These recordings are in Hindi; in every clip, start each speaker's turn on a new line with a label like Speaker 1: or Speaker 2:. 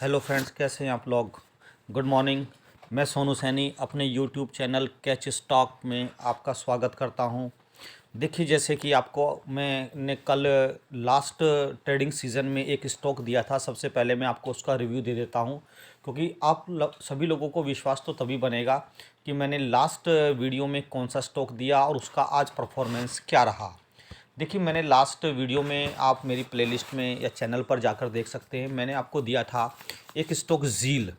Speaker 1: हेलो फ्रेंड्स, कैसे हैं आप लोग। Good morning. मैं सोनू सैनी अपने यूट्यूब चैनल कैच स्टॉक में आपका स्वागत करता हूं। देखिए, जैसे कि आपको मैंने कल लास्ट ट्रेडिंग सीज़न में एक स्टॉक दिया था। सबसे पहले मैं आपको उसका रिव्यू दे देता हूं, क्योंकि सभी लोगों को विश्वास तो तभी बनेगा कि मैंने लास्ट वीडियो में कौन सा स्टॉक दिया और उसका आज परफॉर्मेंस क्या रहा। देखिए, मैंने लास्ट वीडियो में, आप मेरी प्लेलिस्ट में या चैनल पर जाकर देख सकते हैं, मैंने आपको दिया था एक स्टॉक जील,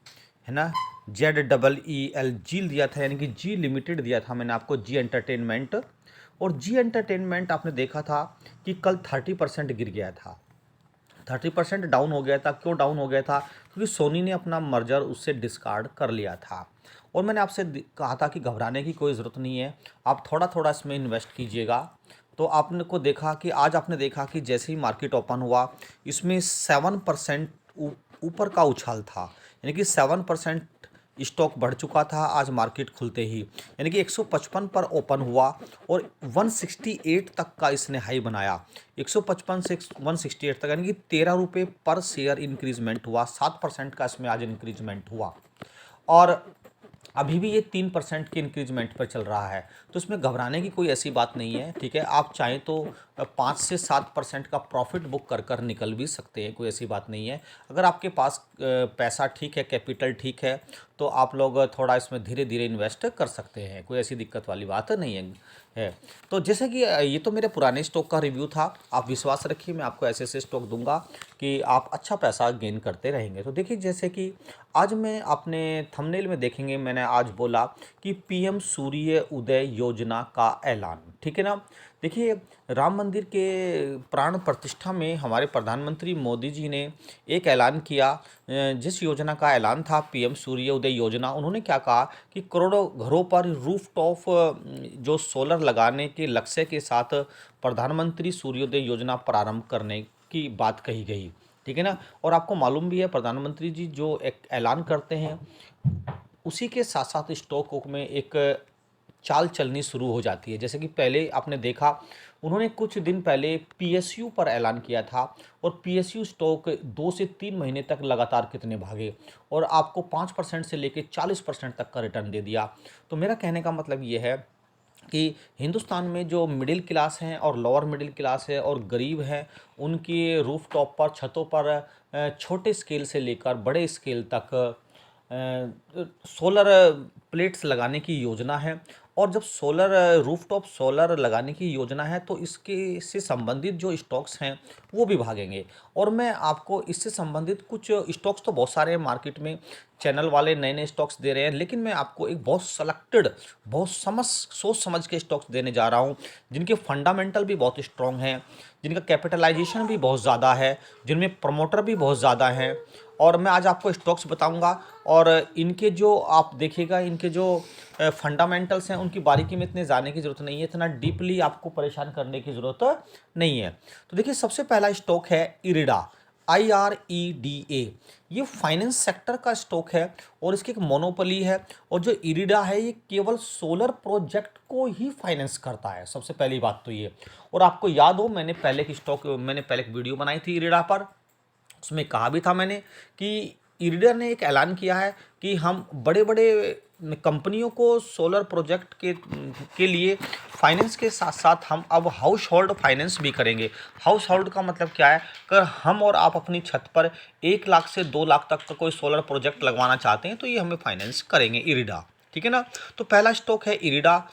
Speaker 1: है ना। ZEEL जील दिया था, यानी कि जी लिमिटेड दिया था मैंने आपको, जी एंटरटेनमेंट। और जी एंटरटेनमेंट आपने देखा था कि कल 30% गिर गया था, 30% डाउन हो गया था। क्यों डाउन हो गया था? क्योंकि सोनी ने अपना मर्जर उससे डिस्कार्ड कर लिया था। और मैंने आपसे कहा था कि घबराने की कोई ज़रूरत नहीं है, आप थोड़ा थोड़ा इसमें इन्वेस्ट कीजिएगा। तो आपने को देखा कि आज आपने देखा कि जैसे ही मार्केट ओपन हुआ, इसमें 7% ऊपर का उछाल था, यानी कि 7% स्टॉक बढ़ चुका था आज मार्केट खुलते ही, यानी कि 155 पर ओपन हुआ और 168 तक का इसने हाई बनाया। 155 से 168 तक, यानी कि 13 रुपये पर शेयर इंक्रीजमेंट हुआ। 7% का इसमें आज इंक्रीजमेंट हुआ। और अभी भी ये 3% के इंक्रीजमेंट पर चल रहा है। तो इसमें घबराने की कोई ऐसी बात नहीं है, ठीक है। आप चाहें तो 5 से 7% का प्रॉफिट बुक कर कर निकल भी सकते हैं, कोई ऐसी बात नहीं है। अगर आपके पास पैसा ठीक है, कैपिटल ठीक है, तो आप लोग थोड़ा इसमें धीरे धीरे इन्वेस्ट कर सकते हैं, कोई ऐसी दिक्कत वाली बात नहीं है। तो जैसे कि ये तो मेरे पुराने स्टॉक का रिव्यू था। आप विश्वास रखिए, मैं आपको ऐसे ऐसे स्टॉक दूंगा कि आप अच्छा पैसा गेन करते रहेंगे। तो देखिए, जैसे कि आज मैं अपने थंबनेल में देखेंगे, मैंने आज बोला कि पीएम सूर्य उदय योजना का ऐलान, ठीक है ना। देखिए, राम मंदिर के प्राण प्रतिष्ठा में हमारे प्रधानमंत्री मोदी जी ने एक ऐलान किया। जिस योजना का ऐलान था पीएम सूर्य उदय योजना, उन्होंने क्या कहा कि करोड़ों घरों पर रूफ टॉप जो सोलर लगाने के लक्ष्य के साथ प्रधानमंत्री सूर्योदय योजना प्रारंभ करने की बात कही गई, ठीक है ना। और आपको मालूम भी है, प्रधानमंत्री जी जो एक ऐलान करते हैं, उसी के साथ साथ स्टॉक में एक चाल चलनी शुरू हो जाती है। जैसे कि पहले आपने देखा, उन्होंने कुछ दिन पहले पीएसयू पर ऐलान किया था, और पीएसयू स्टॉक 2 से 3 महीने तक लगातार कितने भागे, और आपको 5% से लेकर 40% तक का रिटर्न दे दिया। तो मेरा कहने का मतलब ये है कि हिंदुस्तान में जो मिडिल क्लास हैं और लोअर मिडिल क्लास है और गरीब हैं, उनके रूफ टॉप पर, छतों पर छोटे स्केल से लेकर बड़े स्केल तक सोलर प्लेट्स लगाने की योजना है। और जब सोलर रूफटॉप सोलर लगाने की योजना है, तो इसके से संबंधित जो स्टॉक्स हैं वो भी भागेंगे। और मैं आपको इससे संबंधित कुछ स्टॉक्स, तो बहुत सारे हैं मार्केट में, चैनल वाले नए नए स्टॉक्स दे रहे हैं, लेकिन मैं आपको एक बहुत सेलेक्टेड, बहुत सोच समझ के स्टॉक्स देने जा रहा हूँ, जिनके फंडामेंटल भी बहुत स्ट्रॉन्ग हैं, जिनका कैपिटलाइजेशन भी बहुत ज़्यादा है, जिनमें प्रमोटर भी बहुत ज़्यादा हैं। और मैं आज आपको स्टॉक्स बताऊंगा, और इनके जो आप देखिएगा, इनके जो फंडामेंटल्स हैं, उनकी बारीकी में इतने जाने की ज़रूरत नहीं है, इतना डीपली आपको परेशान करने की ज़रूरत नहीं है। तो देखिए, सबसे पहला स्टॉक है इरिडा, IREDA। ये फाइनेंस सेक्टर का स्टॉक है और इसकी एक मोनोपोली है। और जो इरिडा है, ये केवल सोलर प्रोजेक्ट को ही फाइनेंस करता है, सबसे पहली बात तो ये। और आपको याद हो, मैंने पहले एक वीडियो बनाई थी इरिडा पर, उसमें कहा भी था मैंने कि इरिडा ने एक ऐलान किया है कि हम बड़े बड़े कंपनियों को सोलर प्रोजेक्ट के लिए फाइनेंस के साथ साथ हम अब हाउस होल्ड फाइनेंस भी करेंगे। हाउस होल्ड का मतलब क्या है? अगर हम और आप अपनी छत पर 1 लाख से 2 लाख तक का कोई सोलर प्रोजेक्ट लगवाना चाहते हैं, तो ये हमें फाइनेंस करेंगे इरिडा, ठीक है ना। तो पहला स्टॉक है इरिडा,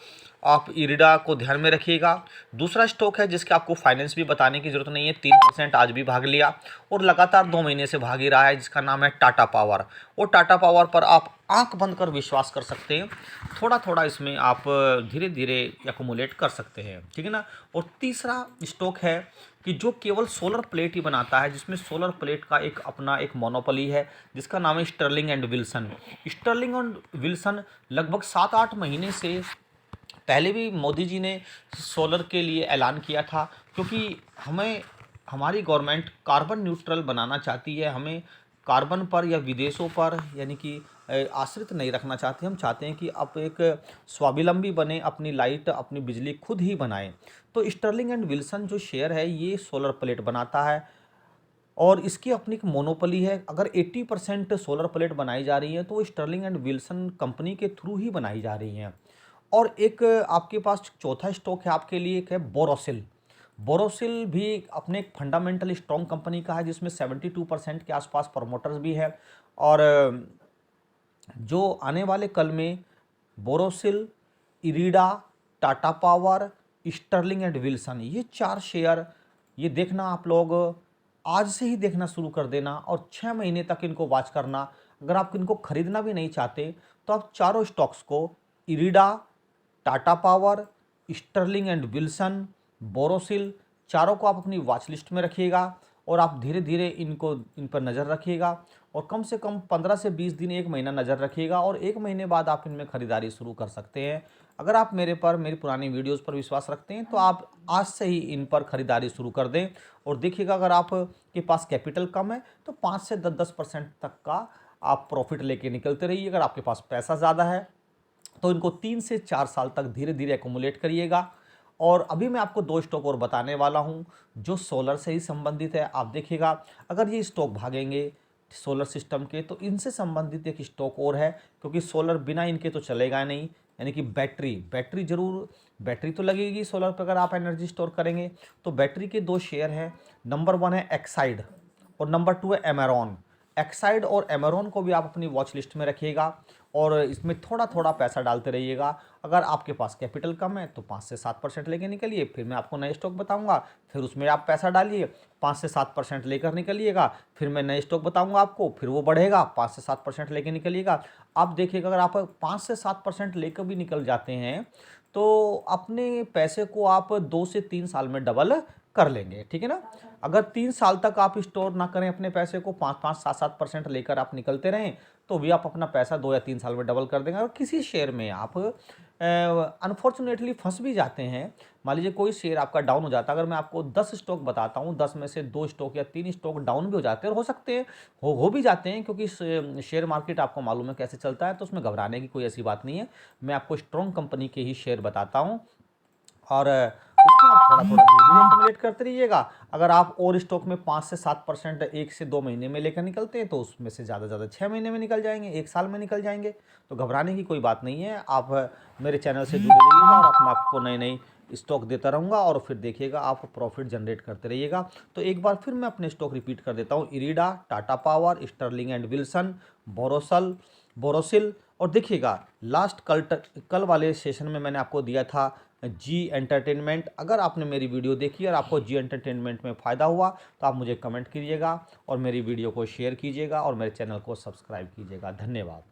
Speaker 1: आप इरिडा को ध्यान में रखिएगा। दूसरा स्टॉक है जिसके आपको फाइनेंस भी बताने की जरूरत नहीं है, 3% आज भी भाग लिया और लगातार 2 महीने से भाग ही रहा है, जिसका नाम है टाटा पावर। और टाटा पावर पर आप आंख बंद कर विश्वास कर सकते हैं, थोड़ा थोड़ा इसमें आप धीरे धीरे एक्यूमुलेट कर सकते हैं, ठीक है ना। और तीसरा स्टॉक है कि जो केवल सोलर प्लेट ही बनाता है, जिसमें सोलर प्लेट का एक अपना एक मोनोपोली है, जिसका नाम है Sterling and Wilson. Sterling and Wilson लगभग 7-8 महीने से पहले भी मोदी जी ने सोलर के लिए ऐलान किया था, क्योंकि हमें, हमारी गवर्नमेंट कार्बन न्यूट्रल बनाना चाहती है। हमें कार्बन पर या विदेशों पर, यानी कि आश्रित नहीं रखना चाहते। हम चाहते हैं कि आप एक स्वावलंबी बने, अपनी लाइट, अपनी बिजली खुद ही बनाएं। तो स्टर्लिंग एंड विल्सन जो शेयर है, ये सोलर प्लेट बनाता है। और इसकी अपनी एक मोनोपोली है। अगर 80% सोलर प्लेट बनाई जा रही है तो वो स्टर्लिंग एंड विल्सन कंपनी के थ्रू ही बनाई जा रही हैं। और एक आपके पास चौथा स्टॉक है आपके लिए, एक है बोरोसिल। बोरोसिल भी अपने एक फंडामेंटल स्ट्रॉन्ग कंपनी का है, जिसमें 72% के आसपास प्रमोटर्स भी है। और जो आने वाले कल में Borosil, IREDA, Tata power, Sterling and Wilson, ये 4 शेयर, ये देखना आप लोग आज से ही देखना शुरू कर देना और 6 महीने तक इनको वॉच करना। अगर आप इनको खरीदना भी नहीं चाहते तो आप चारों स्टॉक्स को, IREDA, Tata power, Sterling and Wilson, Borosil, चारों को आप अपनी वॉच लिस्ट में रखिएगा और आप धीरे धीरे इन पर नज़र रखिएगा और कम से कम 15 से 20 दिन, 1 महीना नज़र रखिएगा और 1 महीने बाद आप इनमें खरीदारी शुरू कर सकते हैं। अगर आप मेरी पुरानी वीडियोस पर विश्वास रखते हैं तो आप आज से ही इन पर खरीदारी शुरू कर दें और देखिएगा, अगर आप के पास कैपिटल कम है तो 5 से 10% तक का आप प्रॉफिट लेके निकलते रहिए। अगर आपके पास पैसा ज़्यादा है तो इनको 3 से 4 साल तक धीरे धीरे एक्यूमुलेट करिएगा। और अभी मैं आपको 2 स्टॉक और बताने वाला हूं जो सोलर से ही संबंधित है। आप देखिएगा, अगर ये स्टॉक भागेंगे सोलर सिस्टम के तो इनसे संबंधित एक स्टॉक और है, क्योंकि सोलर बिना इनके तो चलेगा नहीं। यानी कि बैटरी जरूर, बैटरी तो लगेगी सोलर पर अगर आप एनर्जी स्टोर करेंगे। तो बैटरी के 2 शेयर हैं, नंबर 1 है एक्साइड और नंबर 2 है एमेरॉन। एक्साइड और एमेरॉन को भी आप अपनी वॉच लिस्ट में रखिएगा और इसमें थोड़ा थोड़ा पैसा डालते रहिएगा। अगर आपके पास कैपिटल कम है तो 5 से 7% लेके निकलिए, फिर मैं आपको नए स्टॉक बताऊंगा, फिर उसमें आप पैसा डालिए, 5 से 7% लेकर निकलिएगा, फिर मैं नए स्टॉक बताऊंगा आपको, फिर वो बढ़ेगा, 5 से 7% लेके निकलिएगा। आप देखिएगा, अगर आप 5 से 7% लेकर भी निकल जाते हैं तो अपने पैसे को आप 2 से 3 साल में डबल कर लेंगे, ठीक है ना। अगर 3 साल तक आप स्टोर ना करें अपने पैसे को, 5-5, 7-7% लेकर आप निकलते रहें तो भी आप अपना पैसा 2 या 3 साल में डबल कर देंगे। और किसी शेयर में आप अनफॉर्चुनेटली फंस भी जाते हैं, मान लीजिए कोई शेयर आपका डाउन हो जाता है, अगर मैं आपको 10 स्टॉक बताता हूँ, 10 में से 2 स्टॉक या 3 स्टॉक डाउन भी हो जाते हैं और हो सकते हैं हो भी जाते हैं, क्योंकि शेयर मार्केट आपको मालूम है कैसे चलता है, तो उसमें घबराने की कोई ऐसी बात नहीं है। मैं आपको स्ट्रॉन्ग कंपनी के ही शेयर बताता हूँ और उसमें आप थोड़ा थोड़ा धीरे एक्यूमुलेट करते रहिएगा। अगर आप और स्टॉक में 5 से 7% 1 से 2 महीने में लेकर निकलते हैं तो उसमें से ज़्यादा 6 महीने में निकल जाएंगे, 1 साल में निकल जाएंगे। तो घबराने की कोई बात नहीं है। आप मेरे चैनल से जुड़े रहिएगा और मैं आपको नई नई स्टॉक देता रहूँगा और फिर देखिएगा आप प्रॉफिट जनरेट करते रहिएगा। तो एक बार फिर मैं अपने स्टॉक रिपीट कर देता हूँ, IREDA, Tata power, Sterling and Wilson, Borosil. और देखिएगा, लास्ट कल वाले सेशन में मैंने आपको दिया था जी एंटरटेनमेंट। अगर आपने मेरी वीडियो देखी और आपको जी एंटरटेनमेंट में फ़ायदा हुआ तो आप मुझे कमेंट कीजिएगा और मेरी वीडियो को शेयर कीजिएगा और मेरे चैनल को सब्सक्राइब कीजिएगा। धन्यवाद।